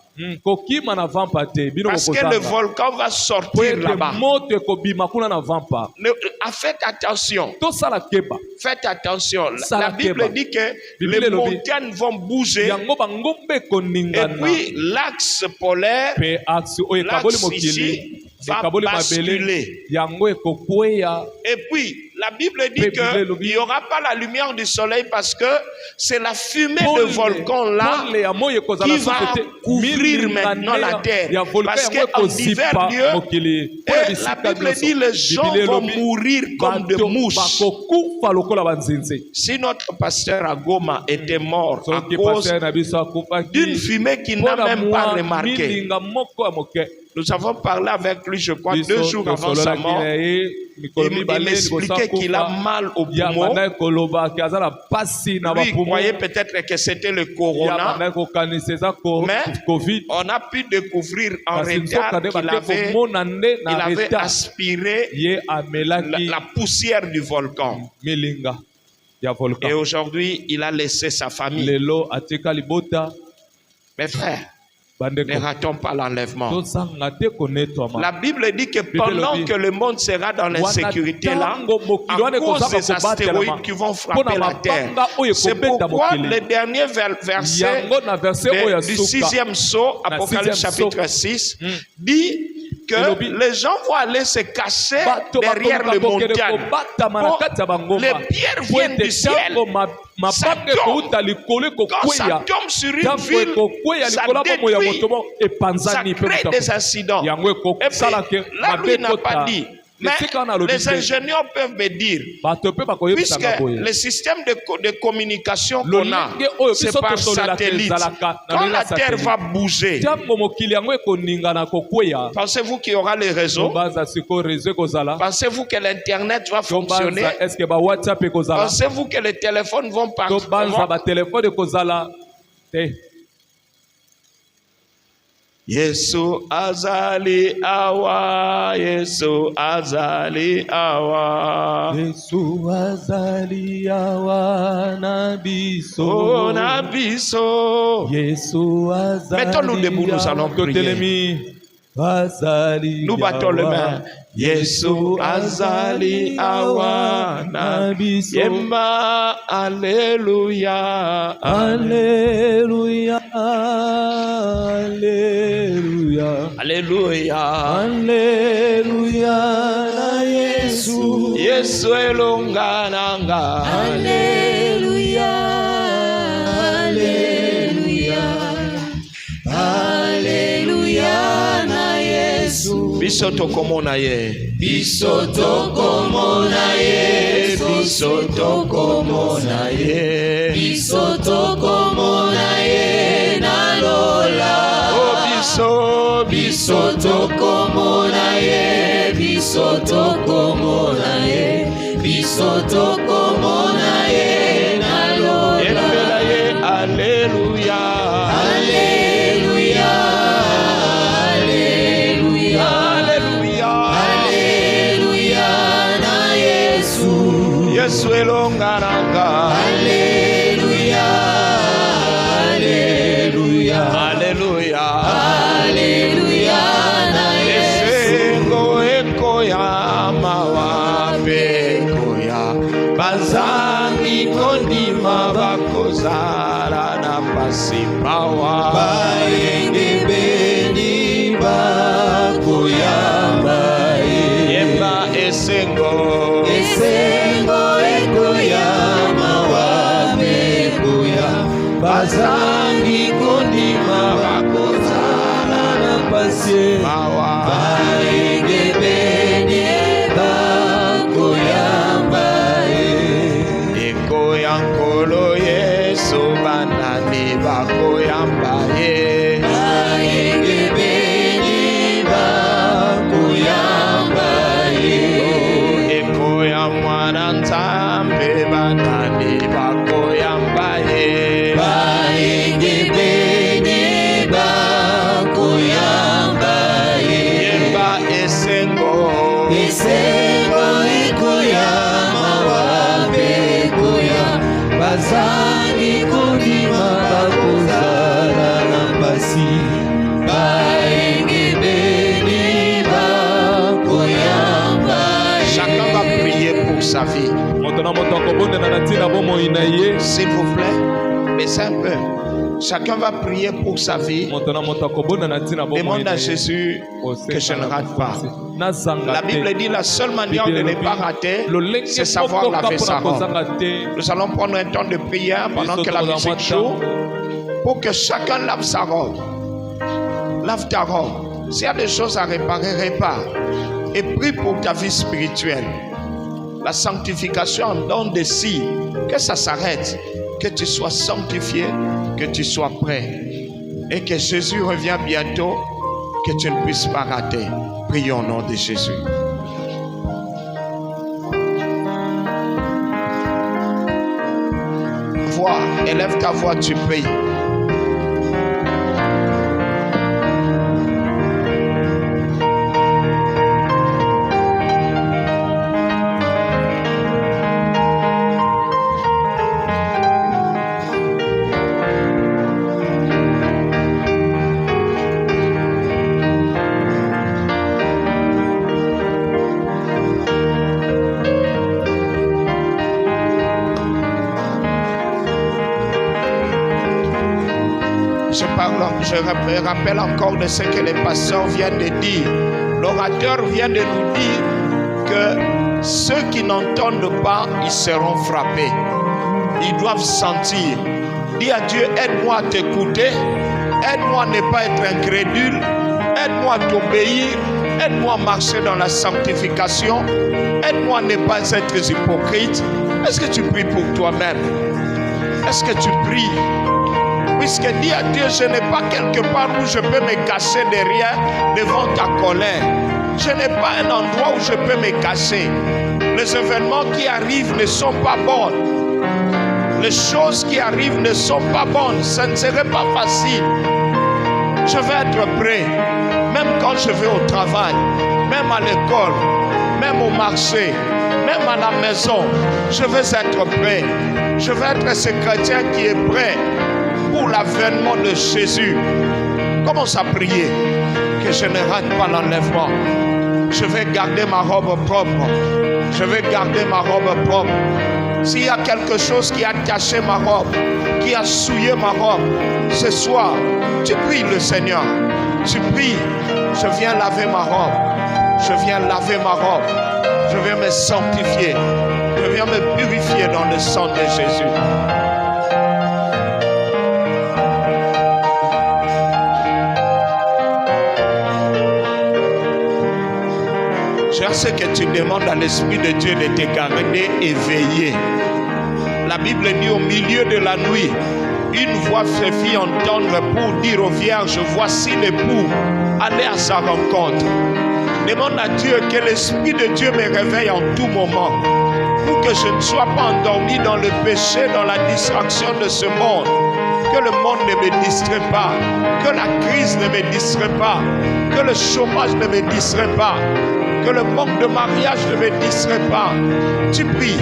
kokima na vampa te bino Parce que le bokozanga volcan va po sortir ete là-bas. moto ekobima kuna na vampa Faites attention. tosala keba Faites attention. Ça La la Bible keba. dit que Bible les elobi. montagnes vont bouger. yango bangombe Et ekoningana puis l'axe polaire mpe axe oyo ekaboli L'axe mokili ici va ekaboli mabele basculer. yango ekokweya Et puis, la Bible dit Bible qu'il elobi. n'y aura pas la lumière du soleil parce que c'est la fumée de pole volcan là pole ya moyo ekozala qui va soso te couvrir maintenant la terre. ya volcan Parce yango qu'en divers ekozipa lieux, mokili mpo na et la bisika Bible nyonso dit les gens Biblia vont elobi, mourir comme de bato mouches. bakokufa lokola banzinzi Si notre pasteur à Goma était mort à soki cause paster na biso d'une akufaki fumée qu'il mpo n'a na même pas mwa remarqué. milinga moko ya moke Nous avons parlé avec lui, je crois, 2 biso jours avant sa tosololaki mort. na ye mikolo Il mibale liboso m'expliquait qu'il a akufa mal au ya poumon. bandaki kolobaki aza na pasi na Lui, il bapumo croyait peut-être que c'était le ya corona. bandaki kokanisa eza Mais covid on a pu découvrir en kasi retard nzoka nde qu'il bake avait, komona nde il na avait retard aspiré ye amelaki la poussière du volcan. milinga ya Et volcan aujourd'hui, il a laissé sa famille. lelo atika libota Mes frères, ne bandeko ratons pas l'enlèvement. tozanga te konetwama La Bible dit que pendant Bible que le monde sera dans l'insécurité là, ntango mokili à wana cause ekozanga des astéroïdes kobatelama qui vont mpo frapper na la terre. mabanga oyo C'est ekobeta pourquoi mokili le dernier verset yango na verset oyo ya du suka 6e saut, Na Apocalypse 6e saut. chapitre 6, dit que les gens vont aller se cacher derrière les montagnes. Oh, les pierres viennent du ciel. Ça tombe. Quand ça tombe sur une ville, ça détruit. Ça crée des incidents. Et puis, là, lui n'a pas dit. Mais les ingénieurs peuvent me dire, puisque le système de communication qu'on a, c'est par satellite. Quand la Terre va bouger, pensez-vous qu'il y aura les réseaux? Pensez-vous que l'Internet va fonctionner? Pensez-vous que les téléphones vont partir? Yesu azali awa, Yesu azali awa, Yesu azali awa nabiso, oh nabiso. Yesu azali. Mettons-nous debout, nous allons prier. Nous battons les mains. Yesu azali awa nabiso. Yemba, alléluia, alléluia, alléluia, alléluia, alléluia, na Yesu, Yesu elonga nanga, alléluia, alléluia, alléluia, na Yesu. Bisoto komona ye, bisoto komona ye, bisoto komona ye, bisoto komona ye, na lola. Oh biso, bisoto komona ye, bisoto komona ye, bisoto komona ye, na lola. Embela ye, alléluia, alléluia, alléluia, alléluia, na Yesu, Yesu elonga nanga, alléluia, alléluia, alléluia, alléluia, na Yesu. Esengo ekoya mawa pekoya, bazangi kondima bakozala na pasipawa, Baenge beni bakoyamba yemba esengo, esengo ekoyama wamekoya bazangi kondima bakozala na pasie mawa, baenge beni bakoyamba ekoya nkolo Yesu banani bakoyamba ye, baenge beni bakoyamba ekoya mwana Nzambe banani bakoyamba ye, baenge beni bakoyamba yemba esengo, esengo ekoyama wabekoya bazangi kondima bakozala na mpasi baenge beni bakoyamba chacun va prier pour sa vie. S'il vous plaît, baissez un peu. Chacun va prier pour sa vie. Demande à Jésus que je ne rate pas. La Bible dit la seule manière de ne pas rater, c'est savoir laver sa robe. Nous allons prendre un temps de prière pendant que la musique joue pour que chacun lave sa robe. Lave ta robe. S'il y a des choses à réparer, répare. Et prie pour ta vie spirituelle. La sanctification en donne des signes. Que ça s'arrête. Que tu sois sanctifié, que tu sois prêt. Et que Jésus revienne bientôt, que tu ne puisses pas rater. Prions au nom de Jésus. Voix, élève ta voix, tu pries. Je rappelle encore de ce que les pasteurs viennent de dire. L'orateur vient de nous dire que ceux qui n'entendent pas, ils seront frappés. Ils doivent sentir. Dis à Dieu, aide-moi à t'écouter, aide-moi à ne pas être incrédule, aide-moi à t'obéir, aide-moi à marcher dans la sanctification, aide-moi à ne pas être hypocrite. Est-ce que tu pries pour toi-même? Est-ce que tu pries? Puisque dis à Dieu, je n'ai pas quelque part où je peux me cacher derrière devant ta colère. Je n'ai pas un endroit où je peux me cacher. Les événements qui arrivent ne sont pas bonnes. Les choses qui arrivent ne sont pas bonnes. Ça ne serait pas facile. Je vais être prêt. Même quand je vais au travail, même à l'école, même au marché, même à la maison, je vais être prêt. Je vais être ce chrétien qui est prêt pour l'avènement de Jésus. Commence à prier que je ne rate pas l'enlèvement. Je vais garder ma robe propre. Je vais garder ma robe propre. S'il y a quelque chose qui a caché ma robe, qui a souillé ma robe, ce soir, tu pries le Seigneur. Tu pries, je viens laver ma robe. Je viens laver ma robe. Je viens me sanctifier. Je viens me purifier dans le sang de Jésus. Je sais que tu demandes à l'Esprit de Dieu de te garder éveillé. La Bible dit au milieu de la nuit, une voix se fit entendre pour dire aux vierges, voici l'époux, allez à sa rencontre. Demande à Dieu que l'Esprit de Dieu me réveille en tout moment, pour que je ne sois pas endormi dans le péché, dans la distraction de ce monde. Que le monde ne me distrait pas, que la crise ne me distrait pas, que le chômage ne me distrait pas, que le manque de mariage ne me distrait pas. Tu pries,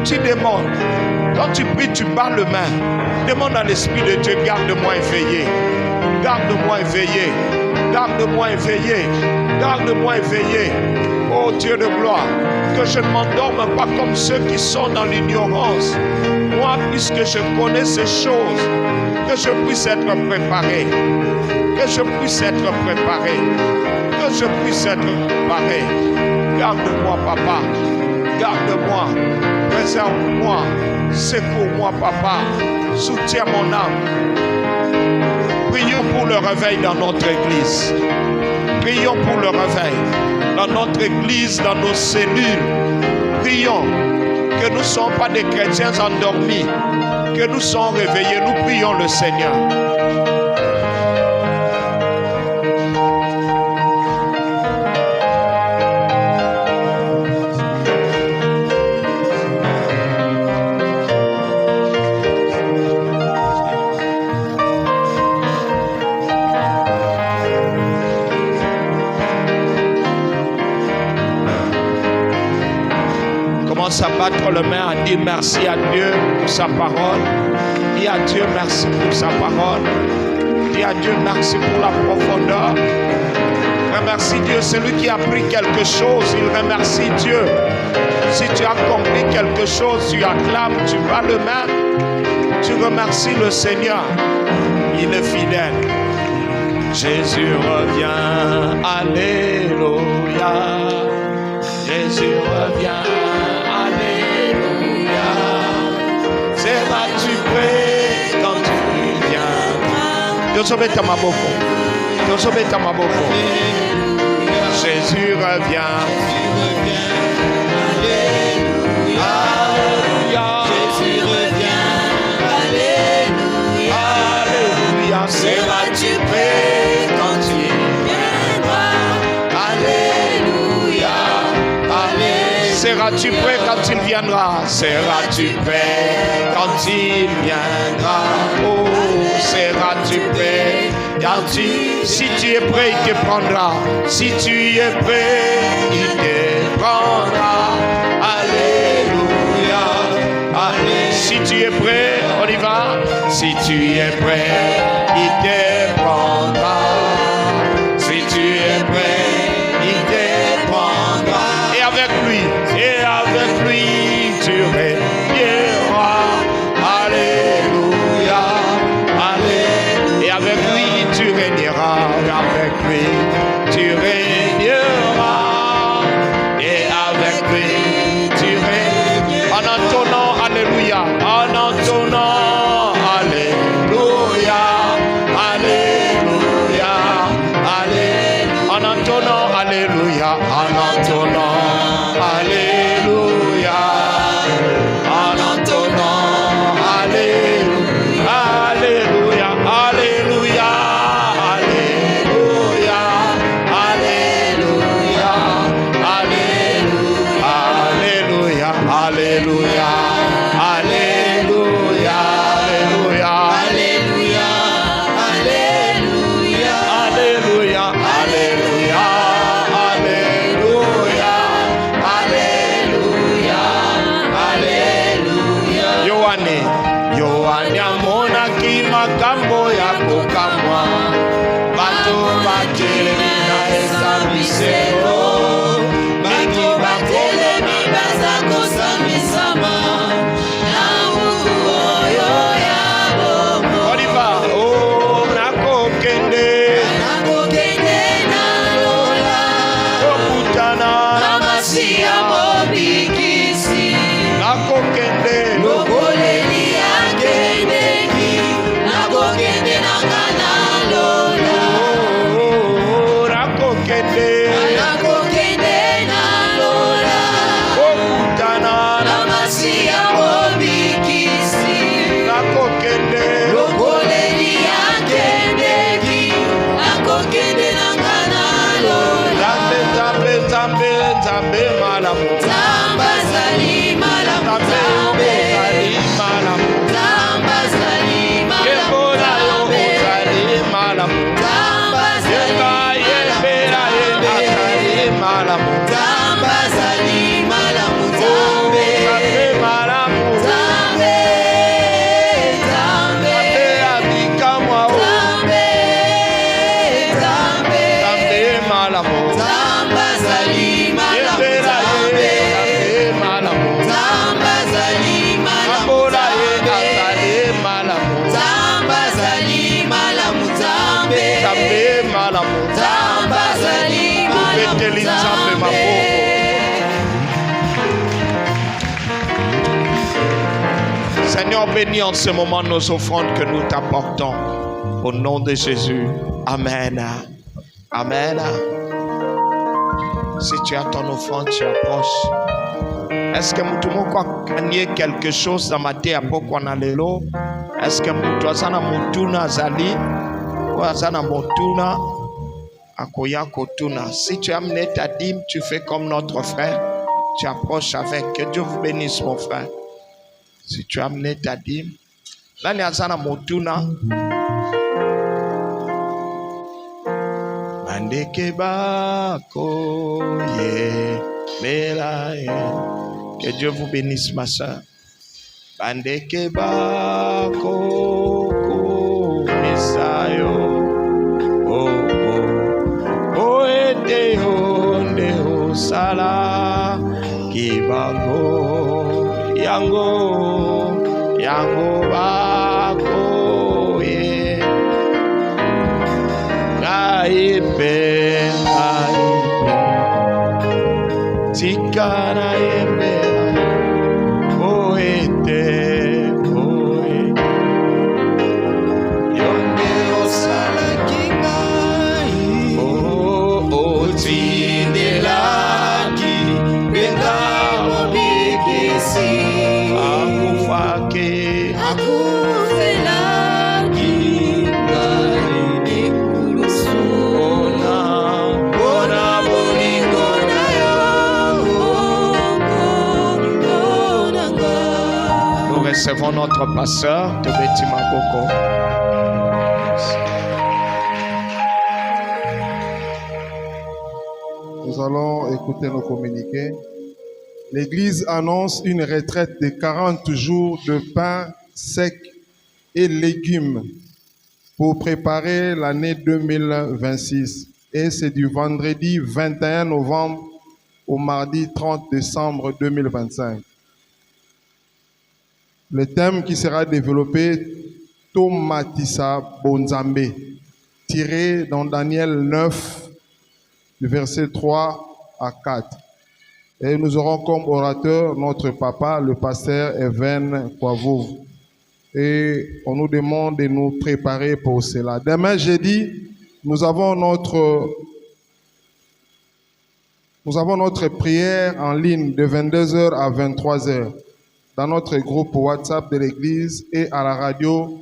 tu demandes. Quand tu pries, tu bats le main. Demande à l'Esprit de Dieu, garde-moi éveillé, garde-moi éveillé, garde-moi éveillé, garde-moi éveillé. Oh Dieu de gloire, que je ne m'endorme pas comme ceux qui sont dans l'ignorance. Moi, puisque je connais ces choses, que je puisse être préparé, que je puisse être préparé, que je puisse être préparé. Garde-moi, papa, garde-moi, préserve-moi, secours-moi, papa, soutiens mon âme. Prions pour le réveil dans notre église. Prions pour le réveil dans notre église, dans nos cellules. Prions que nous ne sommes pas des chrétiens endormis, que nous sommes réveillés. Nous prions le Seigneur. À battre le main, à dire merci à Dieu pour sa parole. Dis à Dieu merci pour sa parole. Dis à Dieu merci pour la profondeur. Remercie Dieu, celui qui a pris quelque chose, il remercie Dieu. Si tu as compris quelque chose, tu acclames, tu bats le main, tu remercies le Seigneur. Il est fidèle. Jésus revient, alléluia. Jésus revient. Seras-tu prêt quand tu viendras? Dieu sauve ta maboko. Dieu sauve ta maboko. Jésus revient. Alléluia. Jésus revient. Alléluia. Alléluia. Seras-tu prêt quand tu viendras? Alléluia. Alléluia. Seras-tu prêt quand il viendra? Seras-tu prêt quand il viendra? Oh, seras-tu prêt quand si tu es prêt, il te prendra. Si tu es prêt, il te prendra. Alléluia. Alléluia. Si tu es prêt, on y va. Si tu es prêt, il te prendra. Si tu es prêt, il te prendra. Et avec lui, tu régneras. Alléluia. Alléluia. Et avec lui, tu régneras. Avec lui, tu Alléluia, Alléluia, Alléluia, Alléluia, Alléluia, Alléluia, Alléluia, Alléluia, Alléluia. Yohane amonaki makambo ya kokamwa bato batelemi na esambiselo Bato batelemi baza kosambisama na buku oyo ya bongo. Oliva, nakokende na lola kokutana na masiya mobikisi nakokende lokoleli akendeki nakokende nanga na lola nakokende nakokende na lola kokutana na masiya mobikisi nakokende lokoleli akendeki nakokende nanga na lola Nzambe malamu Nzambe azali malamu Nzambe ozali malamu Nzambe azali Yebola yo ozali malamu Yeba yebera azali malamu Nzambe azali malamu Nzambe malamu Nzambe Nzambe abikamwa o Nzambe malamu Nzambe azali malamu Yebera Nzambe malamu Nzambe azali malamu Abola azali malamu Nzambe azali malamu Nzambe malamu Nzambe azali malamu Beteli Nzambe maboko Seigneur, bénis en ce moment nos offrandes que nous t'apportons. Au nom de Jésus. Amen. Amen. Si tu as ton offrande, tu approches. Est-ce que tu as gagné quelque chose dans ma terre pour qu'on a l'élo? Est-ce que tu as un moutuna zali? Ou un moutuna akoya kotuna? Si tu as amené ta dîme, tu fais comme notre frère. Tu approches avec. Que Dieu vous bénisse, mon frère. Si tu as amené ta dîme, là, il y a un moutuna. Mandeke bako ye mela ye. Que Dieu vous bénisse, ma soeur. Bandeke bako ko misayo. Oh oh oh ete onde osala kibango yango bako ye. Aipe, tikana embe, oete, yonde osala kingai, otindelaki, benga mobikisi, akufake, akufelaki, recevons notre pasteur de Betty Maboko. Nous allons écouter nos communiqués. L'Église annonce une retraite de 40 jours de pain sec et légumes pour préparer l'année 2026. Et c'est du vendredi 21 novembre au mardi 30 décembre 2025. Le thème qui sera développé, Tomatisa Bonzambe, tiré dans Daniel 9, du verset 3 à 4. Et nous aurons comme orateur notre papa, le pasteur Even Kwavov. Et on nous demande de nous préparer pour cela. Demain jeudi, nous avons notre prière en ligne de 22h à 23h. Dans notre groupe WhatsApp de l'Église et à la radio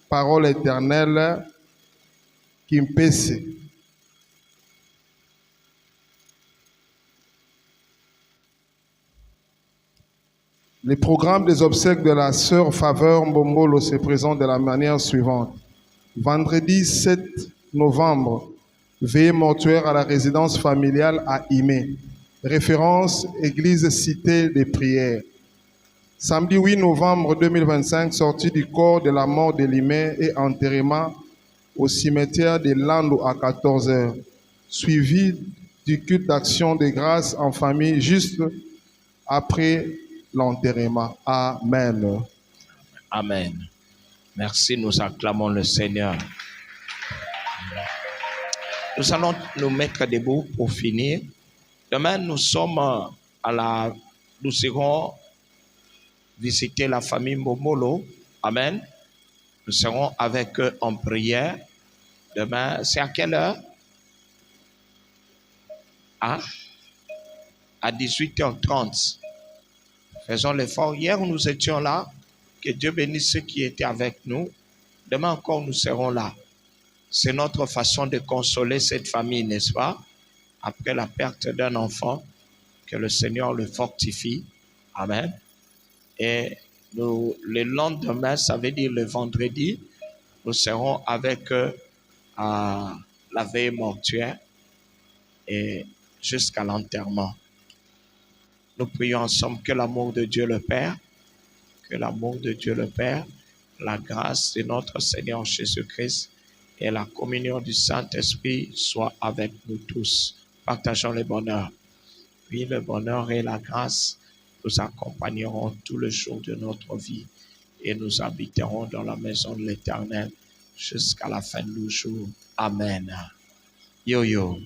Parole éternelle Kimpese. Les programmes des obsèques de la sœur Faveur Mbombolo se présentent de la manière suivante. Vendredi 7 novembre, veillée mortuaire à la résidence familiale à Imé. Référence, église cité des prières. Samedi 8 novembre 2025, sortie du corps de la mort de Limé et enterrement au cimetière de Lando à 14 h. Suivi du culte d'action de grâce en famille juste après l'enterrement. Amen. Amen. Merci, nous acclamons le Seigneur. Nous allons nous mettre debout pour finir. Demain, nous irons visiter la famille Mbomolo. Amen. Nous serons avec eux en prière. Demain, c'est à quelle heure? À 18h30. Faisons l'effort. Hier, nous étions là. Que Dieu bénisse ceux qui étaient avec nous. Demain encore, nous serons là. C'est notre façon de consoler cette famille, n'est-ce pas? Après la perte d'un enfant, que le Seigneur le fortifie. Amen. Et le lendemain, ça veut dire le vendredi, nous serons avec eux à la veille mortuaire et jusqu'à l'enterrement. Nous prions ensemble que l'amour de Dieu le Père, la grâce de notre Seigneur Jésus-Christ et la communion du Saint-Esprit soient avec nous tous. Partageons le bonheur. Oui, le bonheur et la grâce nous accompagneront tout le jour de notre vie et nous habiterons dans la maison de l'Éternel jusqu'à la fin de nos jours. Amen. Yo yo.